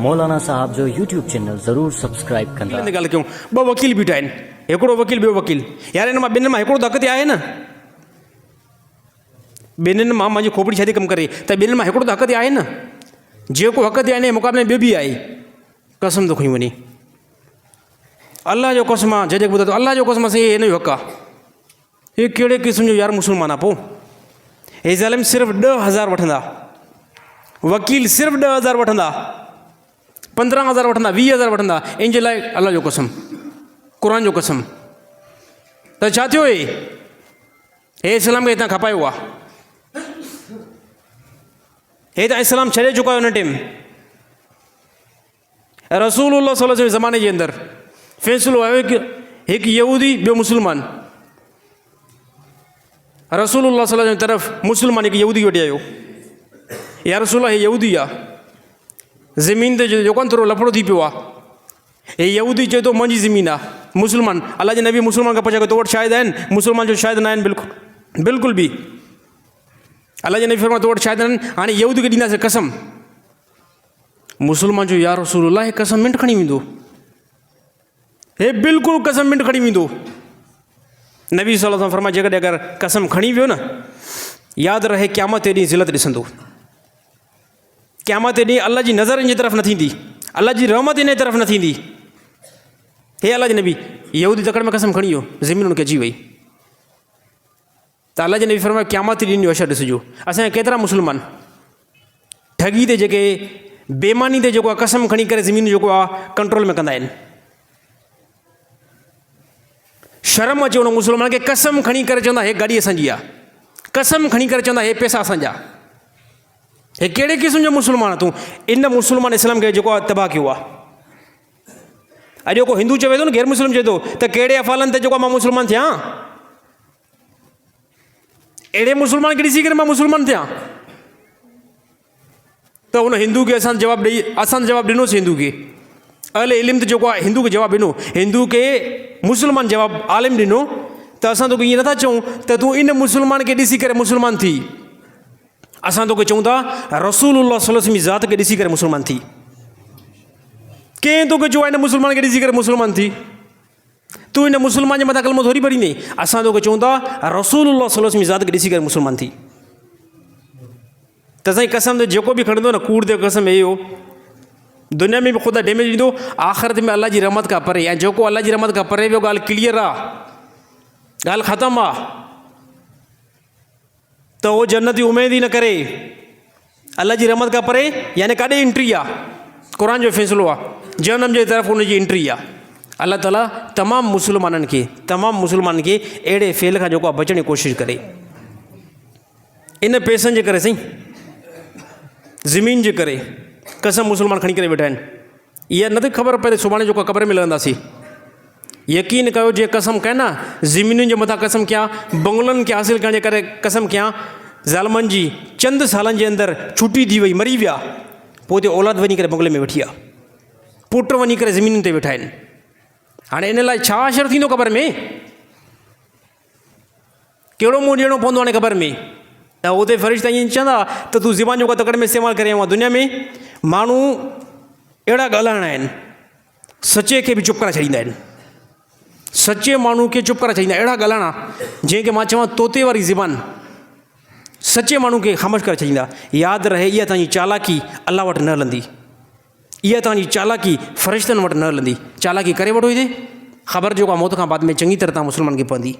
मौलाना साहब जो YouTube channel ज़रूर subscribe कंदा। ॻाल्हि कयूं ॿ वकील बीठा आहिनि, हिकिड़ो वकील ॿियो वकील, यार हिन मां ॿिन्हिनि मां हिकिड़ो त हक़ ते आहे न। ॿिन्हिनि मां मुंहिंजी खोपड़ी छा थी कमु करे त ॿिन्हिनि मां हिकिड़ो त हक़ ते आहे न। जेको हक़ ते आहे मुक़ाबले में ॿियो बि आहे। कसम थो खई वञे, अल्लाह जो कसम आहे, जज ॿुधाए थो अल्लाह जो कसम आहे, हिन जो हक़ आहे। हे कहिड़े क़िस्म जो यार मुस्लमान आहे। पोइ हे ज़ालिम सिर्फ़ु 10,000 वठंदा, वकील सिर्फ़ु 10,000 वठंदा, 15,000 वठंदा, 20,000 वठंदा। इन जे लाइ अल्लाह जो कसम, क़ुर जो कसम, त छा थियो? हे इस्लाम खे हितां खपायो आहे, हे त इस्लाम छॾे चुका आहियो हुन टाइम। रसूलुल्लाह सल्लल्लाहु अलैहि ज़माने जे अंदरि फ़ैसिलो आयो कि हिकु यहूदी ॿियो मुस्लमान। रसूलुल्लाह सल्लल्लाहु अलैहि तरफ़ मुस्लमान हिकु यहूदी वठी आयो, या रसूल हे यहूदी आहे, ज़मीन ते जेको आहे थोरो लफड़ो थी पियो आहे। हे यहूदी चए थो मुंहिंजी ज़मीन आहे। मुस्लमान, अल्लाह जे नबी मुस्लमान खां पुछे तो वटि शाहिद आहिनि? मुस्लमान जो शाहिद न आहिनि, बिल्कुलु बि। अल्लाह जे नबी फरमाए तो वटि शाहिद आहिनि। हाणे यहूदी खे ॾींदासीं कसम। मुस्लमान जो या रसूलुल्लाह हे कसम मिंट खणी वेंदो, हे बिल्कुलु कसम मिंट खणी वेंदो। नबी सल्लल्लाहु अलैहि वसल्लम फरमाए जेकॾहिं अगरि कसम खणी वियो न, यादि रहे क़यामत ॾींहुं ज़िलत ॾिसंदो। क़यामत ॾींहुं अल्लाह जी नज़र इन जी तरफ़ न थींदी, अल्लाह जी रहमत इन जी तरफ़ न थींदी। हे अल्लाह जे नबी, यहूदी तकड़ में कसम खणी वियो, ज़मीन हुनखे अची वई। त अल्लाह जे नबी फरमाए क़यामत ॾींहुं जो अशर ॾिसिजो। असांजा केतिरा मुस्लमान ठगी ते, जेके बेईमानी ते जेको आहे कसम खणी करे ज़मीन जेको आहे कंट्रोल में कंदा आहिनि। शर्म अचे हुन मुस्लमान खे, कसम खणी करे चवंदा हे गाॾी असांजी आहे, कसम खणी करे चवंदा हे पैसा असांजा। हे कहिड़े क़िस्म जो मुस्लमान आहे तूं? इन मुस्लमान इस्लाम खे जेको आहे तबाह कयो आहे। अॼु को हिंदू चवे थो न, गैर मुस्लिम चए थो त कहिड़े अफ़ालनि ते जेको मां मुस्लमान थियां, अहिड़े मुस्लमान खे ॾिसी करे मां मुस्लमान थियां। त हुन हिंदू खे असां जवाबु ॾिनोसीं। हिंदू खे अहले इल्म त जेको आहे हिंदू खे जवाबु ॾिनो, हिंदू खे मुस्लमान जवाबु आलिम ॾिनो। त असां तोखे ईअं नथा चऊं त तूं इन मुस्लमान खे ॾिसी करे मुस्लमान थी, असां तोखे चऊं था रसूलुल्लाह सल्लल्लाहु अलैहि वसल्लम जी ज़ात खे ॾिसी करे मुस्लमान थी। कंहिं तोखे चयो आहे इन मुस्लमान खे ॾिसी करे मुस्लमान थी? तूं इन मुस्लमान जे मथां कलमो थोरी पढ़ींदे। असां तोखे चऊं था रसूलुल्लाह सल्लल्लाहु अलैहि वसल्लम जी ज़ात खे ॾिसी करे मुस्लमान थी। त साईं कसम ते जेको बि खणंदो न, कूड़ ते कसम इहो दुनिया में बि ख़ुदा डैमेज ॾींदो, आख़िरत में अल्लाह जी रहमत खां परे। ऐं जेको अल्लाह जी रहमत खां परे वियो, ॻाल्हि क्लियर आहे, ॻाल्हि ख़तमु आहे। त उहो जन्नत जी उमेद ई न करे, अल्लाह जी रहमत खां परे यानी काॾे एंट्री आहे। क़ुर जो फ़ैसिलो आहे, जहन्नम जे तरफ़ हुनजी एंट्री आहे। अल्लाह ताला तमामु मुस्लमाननि खे अहिड़े फेल खां जेको आहे बचण जी कोशिशि करे। इन पैसनि जे करे साईं, ज़मीन जे करे कसम मुस्लमान खणी करे वेठा आहिनि। इहा नथी ख़बर पए त सुभाणे जेको क़बर में लहंदासीं। यकीन कयो, जे कसम कयां न, ज़मीनुनि जे मथां कसम कयां, बंगलनि खे हासिलु करण जे करे कसम कयां, ज़ालिमनि जी चंद सालनि जे अंदरि छुटी थी वई, मरी विया, पोइ ते औलाद वञी करे बंगले में वेठी आहे, पुट वञी करे ज़मीनुनि ते वेठा आहिनि। हाणे इन लाइ छा असरु थींदो क़बर में? कहिड़ो मुंहुं ॾियणो पवंदो हाणे क़बर में? त उते फ़रिश्ता ईअं चवंदा त तूं ज़बान जो तकड़ में इस्तेमालु करे आयो आहे। दुनिया में माण्हू अहिड़ा ॻाल्हाइणा आहिनि, सचे खे बि चुप कराए छॾींदा आहिनि। सचे माण्हू खे चुप कराए छॾींदा, अहिड़ा ॻाल्हाइणा जंहिंखे मां चवां तोते वारी ज़बान, सचे माण्हू खे ख़ामोश करे छॾींदा। यादि रहे, इहा तव्हांजी चालाकी अल्लाह वटि न हलंदी, इहा तव्हांजी चालाकी फ़रिश्तनि वटि न हलंदी। चालाकी करे वठो हिते, ख़बर जेको आहे मौत खां बाद में चङी तरह तव्हां मुस्लमान खे पवंदी।